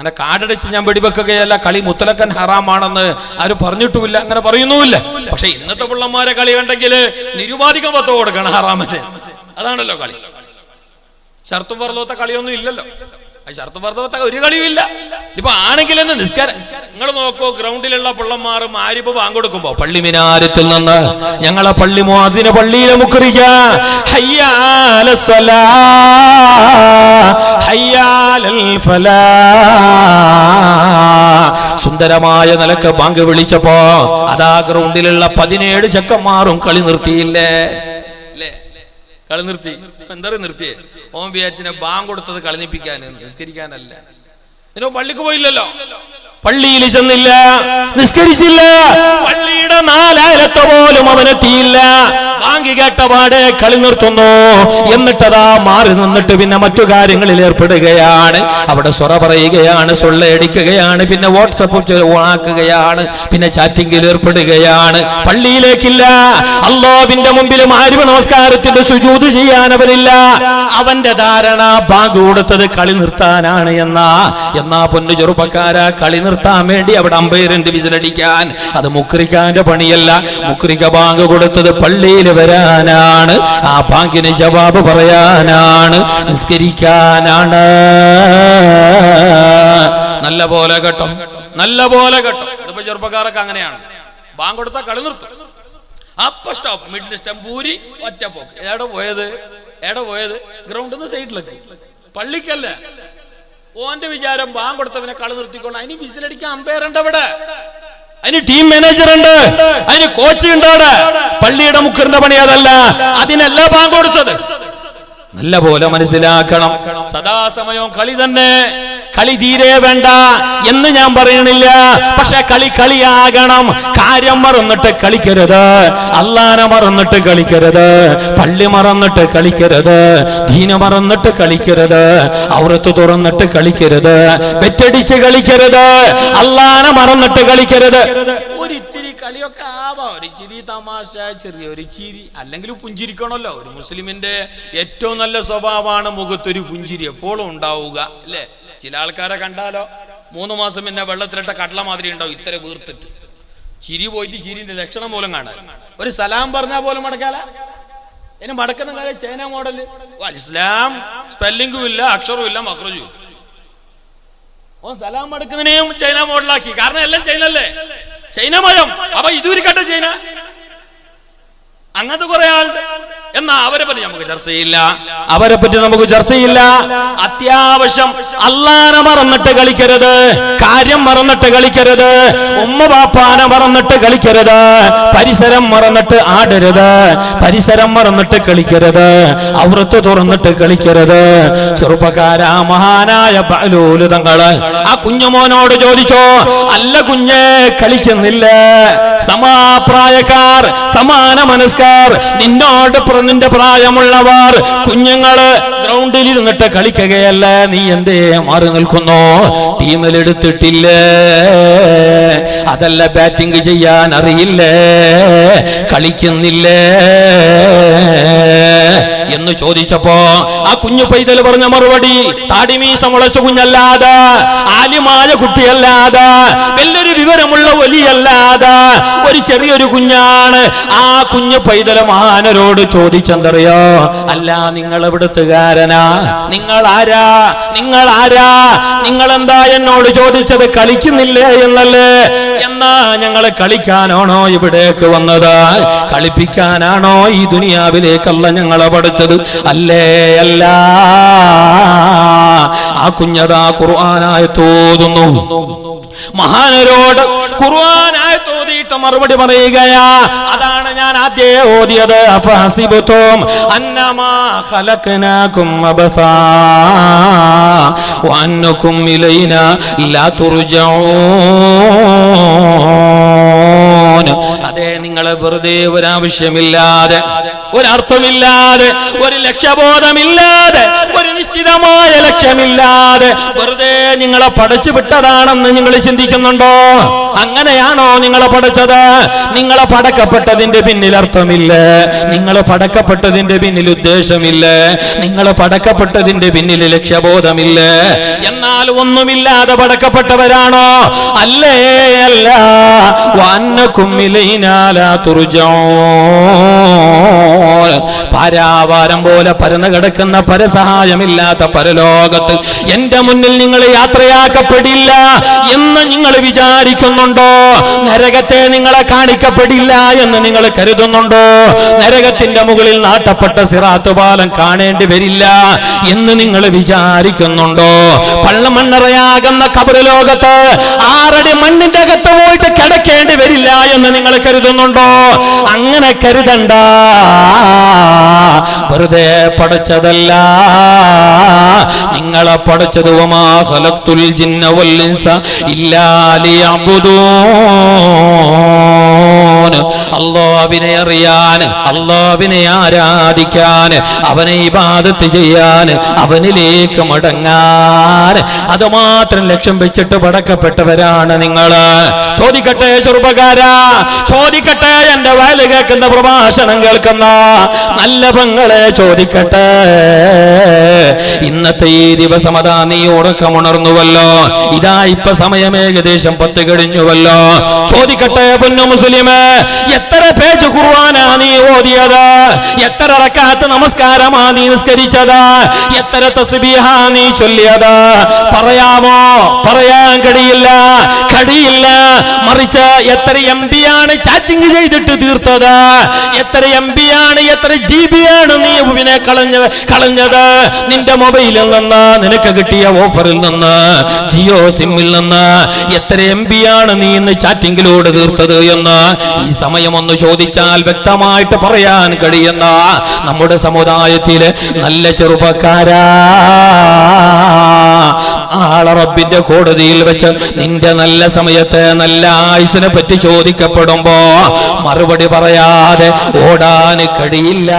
അങ്ങനെ കാടടിച്ച് ഞാൻ വെടിവെക്കുകയല്ല, കളി മുത്തലക്കൻ ഹറാമാണെന്ന് ആരും പറഞ്ഞിട്ടുമില്ല, അങ്ങനെ പറയുന്നുമില്ല. പക്ഷെ ഇന്നത്തെ പിള്ളന്മാരെ കളി കണ്ടെങ്കിൽ നിരുപാധികം പത്ത് കൊടുക്കണം ഹറാമന്. അതാണല്ലോ കളി. ഷർത്തും ഫർളുത്തെ കളിയൊന്നും ഇല്ലല്ലോ. ഷർത്തും ഫർളുത്തെ ഒരു കളിയുമില്ല. ഇപ്പൊ ആണെങ്കിൽ തന്നെ നിസ്കാരം നിങ്ങൾ നോക്കൂ, ഗ്രൗണ്ടിലുള്ള പിള്ളന്മാർ മാരിപ്പ് പാങ്കൊടുക്കുമ്പോ പള്ളി മിനാരത്തിൽ നിന്ന് ഞങ്ങളെ പള്ളി മുഅദ്ദിന് പള്ളിയിലെ മുക്രിക ഹയ്യ അലസ് സ്വലാ ഹയ്യ അലൽ ഫലാ സുന്ദരമായ നിലക്ക് ബാങ്ക് വിളിച്ചപ്പോ അതാ ഗ്രൗണ്ടിലുള്ള 17 ചെക്കന്മാരും കളി നിർത്തിയില്ലേ? അല്ലേ? കളി നിർത്തി. എന്താ നിർത്തിയേ? ഓൻ വിചാരിച്ചിനെ ബാങ്ക് കൊടുത്തത് കളിനിപ്പിക്കാൻ, നിസ്കരിക്കാനല്ല. പള്ളിക്ക് പോയില്ലല്ലോ, പള്ളിയിൽ ചെന്നില്ല, നിസ്കരിച്ചില്ല, പള്ളിയുടെ 4 അയലത്തെ പോലും അവനെത്തിയില്ല. ബാങ്ക് കേട്ടപാടെ കളി നിർത്തുന്നു. എന്നിട്ടതാ മാറി നിന്നിട്ട് പിന്നെ മറ്റു കാര്യങ്ങളിൽ ഏർപ്പെടുകയാണ്. അവിടെ സ്വറ പറയുകയാണ്, സൊള്ളയടിക്കുകയാണ്, പിന്നെ വാട്സപ്പ് ഓണാക്കുകയാണ്, പിന്നെ ചാറ്റിംഗിൽ ഏർപ്പെടുകയാണ്. പള്ളിയിലേക്കില്ല. അല്ലാഹുവിന്റെ മുമ്പിൽ മാരിബ് നമസ്കാരത്തിന്റെ സുജൂദ് ചെയ്യാൻ അവനില്ല. അവന്റെ ധാരണ ബാങ്ക് കൊടുത്തത് കളി നിർത്താനാണ് എന്നാ പൊന്നു ചെറുപ്പക്കാരാ, കളി നിർത്താൻ വേണ്ടി അവിടെ അമ്പയറിന്റെ വിസിലടിക്കാൻ, അത് മുക്രിക്കാന്റെ പണിയല്ല. മുക്രിക്ക ബാങ്ക് കൊടുത്തത് പള്ളിയിൽ വരാനാണ്, ആ ബാങ്കിന് ജവാബ് പറയാനാണ്, നിസ്കരിക്കാനാണ്. നല്ല പോലെ കേട്ടോ, നല്ല പോലെ കേട്ടോ. ഇതിപ്പോ ചെറുപ്പക്കാരൊക്കെ അങ്ങനെയാണ്. ബാങ്ക് കൊടുത്താൽ കളി നിർത്തും. അപ്പൊ സ്റ്റോപ്പ്, മിഡിൽ സ്റ്റംപ് ഊരി ഒറ്റപ്പോക്ക്. എവിടെ പോയത്? ഗ്രൗണ്ടിൽ നിന്ന് സൈഡിലേക്ക്, പള്ളിക്കല്ല. ഓന്റെ വിചാരം ബാങ്ക് കൊടുത്തവനെ കളി നിർത്തിക്കൊണ്ട് അതിന് വിസിലടിക്കാൻ അമ്പയർ ഉണ്ട്, അവിടെ അതിന് ടീം മാനേജർ ഉണ്ട്, അതിന് കോച്ച് ഉണ്ട്. അവിടെ പള്ളിയുടെ മുക്കറിന്റെ പണി അതല്ല, അതിനല്ല ബാങ്ക് കൊടുത്തത്. നല്ല പോലെ മനസ്സിലാക്കണം. സദാസമയവും കളി തന്നെ. കളി തീരെ വേണ്ട എന്ന് ഞാൻ പറയണില്ല, പക്ഷെ കളിയാകണം. കാര്യം മറന്നിട്ട് കളിക്കരുത്, അല്ലാഹനെ മറന്നിട്ട് കളിക്കരുത്, പള്ളി മറന്നിട്ട് കളിക്കരുത്, ദീന മറന്നിട്ട് കളിക്കരുത്, ഔറത്ത് തുറന്നിട്ട് കളിക്കരുത്, ബെറ്റടിച്ച് കളിക്കരുത്, അല്ലാഹനെ മറന്നിട്ട് കളിക്കരുത്. ഒരിത്തിരി കളിയൊക്കെ ആവാം, ഒരു ചിരി തമാശ, ചെറിയൊരു ചിരി, അല്ലെങ്കിൽ പുഞ്ചിരിക്കണമല്ലോ. ഒരു മുസ്ലിമിന്റെ ഏറ്റവും നല്ല സ്വഭാവമാണ് മുഖത്തൊരു പുഞ്ചിരി എപ്പോഴും ഉണ്ടാവുക, അല്ലേ? ചില ആൾക്കാരെ കണ്ടാലോ 3 മാസം പിന്നെ വെള്ളത്തിലിട്ട കടല മാതിരി ഉണ്ടാവും, ഇത്ര വീർത്തിട്ട്. ചിരി പോയിട്ട് ചിരിന്റെ ലക്ഷണം പോലും കാണാൻ. ഒരു സലാം പറഞ്ഞാൽ പോലും മടക്കാല. ഇനി മടക്കുന്ന കാര്യം ചൈന മോഡല്. ഇസ്ലാം സ്പെല്ലിംഗും ഇല്ല, അക്ഷരവും ഇല്ല, മഖ്റജും. ഓ സലാം മടക്കുന്നതിനെയും ചൈന മോഡലാക്കി. കാരണം എല്ലാം ചൈനല്ലേ, ചൈന മയം. അപ്പൊ ഇതുവരിക്കട്ടെ ചൈന. അങ്ങനത്തെ കുറെ ആളുണ്ട്. എന്നാ അവരെ പറ്റി നമുക്ക് ചർച്ചയില്ല. അത്യാവശ്യം അല്ലാഹനെ മറന്നിട്ട് കളിക്കരുത്, കാര്യം മറന്നിട്ട് കളിക്കരുത്, ഉമ്മ ബാപ്പാനെ മറന്നിട്ട് കളിക്കരുത്, പരിസരം മറന്നിട്ട് ആടരുത്, പരിസരം മറന്നിട്ട് കളിക്കരുത്, ഔറത്ത് തുറന്നിട്ട് കളിക്കരുത്. ചെറുപ്പക്കാരാ, മഹാനായ ബഅലൂൽ തങ്ങള് ആ കുഞ്ഞുമോനോട് ചോദിച്ചോ, അല്ല കുഞ്ഞെ കളിക്കുന്നില്ല, സമാപ്രായക്കാർ, സമാന മനസ്കാർ, നിന്റെ പ്രായമുള്ളവർ, കുഞ്ഞുങ്ങള് ഗ്രൗണ്ടിൽ ഇരുന്നിട്ട് കളിക്കുകയല്ല, നീ എന്തേ മാറി നിൽക്കുന്നു? ടീമിലെടുത്തിട്ടില്ലേ? അതല്ല ബാറ്റിംഗ് ചെയ്യാൻ അറിയില്ലേ? കളിക്കുന്നില്ലേ എന്ന് ചോദിച്ചപ്പോ ആ കുഞ്ഞു പൈതൽ പറഞ്ഞ മറുപടി, താടിമീസ മുളച്ച കുഞ്ഞല്ലാതെ, ആലിമായ കുട്ടിയല്ലാതെ, വലിയൊരു വിവരമുള്ള വലിയല്ലാതെ ഒരു ചെറിയൊരു കുഞ്ഞാണ്. ആ കുഞ്ഞു പൈതൽ മഹാനരോട് ചോദിച്ചെന്തറിയോ, അല്ല നിങ്ങൾ എവിടുത്തുകാരനാ? നിങ്ങൾ ആരാ? നിങ്ങൾ എന്താ എന്നോട് ചോദിച്ചത്? കളിക്കുന്നില്ലേ എന്നല്ലേ? എന്നാ ഞങ്ങളെ കളിക്കാനാണോ ഇവിടേക്ക് വന്നത്? കളിപ്പിക്കാനാണോ ഈ ദുനിയാവിലേക്കല്ല ഞങ്ങളെ പഠിച്ചത്? അല്ലേ അല്ല. ആ കുഞ്ഞതാ ഖുർആനായത്ത് ഓതുന്നു. മഹാനരോട് ഖുർആനായത്ത് ഓതിയിട്ട് മറുപടി പറയുകയാ. അതാണ് ഞാൻ ആദ്യം ഓതിയത്. അഫഹസിബതും അന്നമാ ഖലഖനാകും അബസാ വഅന്നകും ഇലൈനാ ലാ തുർജഊൻ. അതെ, നിങ്ങളെ വെറുതെ ഒരാവശ്യമില്ലാതെ, ഒരർത്ഥമില്ലാതെ, ഒരു ലക്ഷ്യബോധമില്ലാതെ, ഒരു നിശ്ചിതമായ ലക്ഷ്യമില്ലാതെ വെറുതെ നിങ്ങളെ പടച്ചു വിട്ടതാണെന്ന് നിങ്ങൾ ചിന്തിക്കുന്നുണ്ടോ? അങ്ങനെയാണോ നിങ്ങളെ പടച്ചത്? നിങ്ങളെ പടക്കപ്പെട്ടതിന്റെ പിന്നിൽ അർത്ഥമില്ല, നിങ്ങളെ പടക്കപ്പെട്ടതിന്റെ പിന്നിൽ ഉദ്ദേശമില്ല, നിങ്ങളെ പടക്കപ്പെട്ടതിന്റെ പിന്നിൽ ലക്ഷ്യബോധമില്ല. എന്നാൽ ഒന്നുമില്ലാതെ പടക്കപ്പെട്ടവരാണോ? അല്ലേ അല്ല. വഅന്നകും ഇലൈനാ ലാ തുർജഊൻ. പാരാവാരം പോലെ പരന്നു കിടക്കുന്ന പരസഹായമില്ലാത്ത പരലോകത്ത് എന്റെ മുന്നിൽ നിങ്ങൾ യാത്രയാക്കപ്പെടില്ല എന്ന് നിങ്ങൾ വിചാരിക്കുന്നുണ്ടോ? നരകത്തെ നിങ്ങളെ കാണിക്കപ്പെടില്ല എന്ന് നിങ്ങൾ കരുതുന്നുണ്ടോ? നരകത്തിന്റെ മുകളിൽ നാട്ടപ്പെട്ട സിറാത്ത് പാലം കാണേണ്ടി വരില്ല എന്ന് നിങ്ങൾ വിചാരിക്കുന്നുണ്ടോ? പള്ളമണ്ണറയാകുന്ന ഖബറുലോകത്ത് 6 അടി മണ്ണിന്റെ അകത്ത് പോയിട്ട് കിടക്കേണ്ടി വരില്ല എന്ന് നിങ്ങൾ കരുതുന്നുണ്ടോ? അങ്ങനെ കരുതണ്ട. വെറുതെ പഠിച്ചതല്ല, നിങ്ങളെ പഠിച്ചത് വമാ ഖലഖ്തുൽ ജിന്ന വൽ ഇൻസ ഇല്ലാ ലിയഅ്ബുദൂൻ. അല്ലാഹുവിനെ അറിയാൻ, അല്ലാഹുവിനെ ആരാധിക്കാൻ, അവനെ ഇബാദത്ത് ചെയ്യാൻ, അവനിലേക്ക് മടങ്ങാൻ, അത് മാത്രം ലക്ഷ്യം വെച്ചിട്ട് പടക്കപ്പെട്ടവരാണ് നിങ്ങൾ. ചോദിക്കട്ടെ ചെറുപ്പക്കാരാ, ചോദിക്കട്ടെ എന്റെ വയല് കേൾക്കുന്ന പ്രഭാഷണം കേൾക്കുന്ന നല്ല പെങ്ങളെ, ചോദിക്കട്ടെ. ഇന്നത്തെ ഈ ദിവസം അതാ നീ ഉറക്കമുണർന്നുവല്ലോ, ഇതാ ഇപ്പൊ സമയം ഏകദേശം 10 കഴിഞ്ഞുവല്ലോ. ചോദിക്കട്ടെ പൊന്നു മുസ്ലിമേ, എത്ര പേജ് ഖുർആനാ നീ ഓതിയത്? എത്ര റക്അത്ത് നമസ്കാരമാ നീ നിസ്കരിച്ചത്? എത്ര തസ്ബീഹാ നീ ചൊല്ലിയത്? പറയാമോ? പറയാൻ കഴിയില്ല. മറിച്ച് എത്ര MB ആണ് ചാറ്റിംഗ് ചെയ്തിട്ട് തീർത്തത്? എത്ര MB ആണ്, എത്ര GB ആണ് നീ ഉപനെ കളഞ്ഞത്? നിന്റെ മൊബൈലിൽ നിന്ന്, നിനക്ക് കിട്ടിയ ഓഫറിൽ നിന്ന്, ജിയോ സിമ്മിൽ നിന്ന് എത്ര MB ആണ് നീ ഇന്ന് ചാറ്റിംഗിലൂടെ തീർത്തത് എന്ന് ഈ സമയം ഒന്ന് ചോദിച്ചാൽ വ്യക്തമായിട്ട് പറയാൻ കഴിയുന്ന നമ്മുടെ സമുദായത്തിലെ നല്ല ചെറുപ്പക്കാരാ, ആളെ റബ്ബിന്റെ കോടതിയിൽ വെച്ച് നിന്റെ നല്ല സമയത്ത്, നല്ല ആയുസിനെ പറ്റി ചോദിക്കപ്പെടുമ്പോ മറുപടി പറയാതെ ഓടാൻ കഴിയില്ല.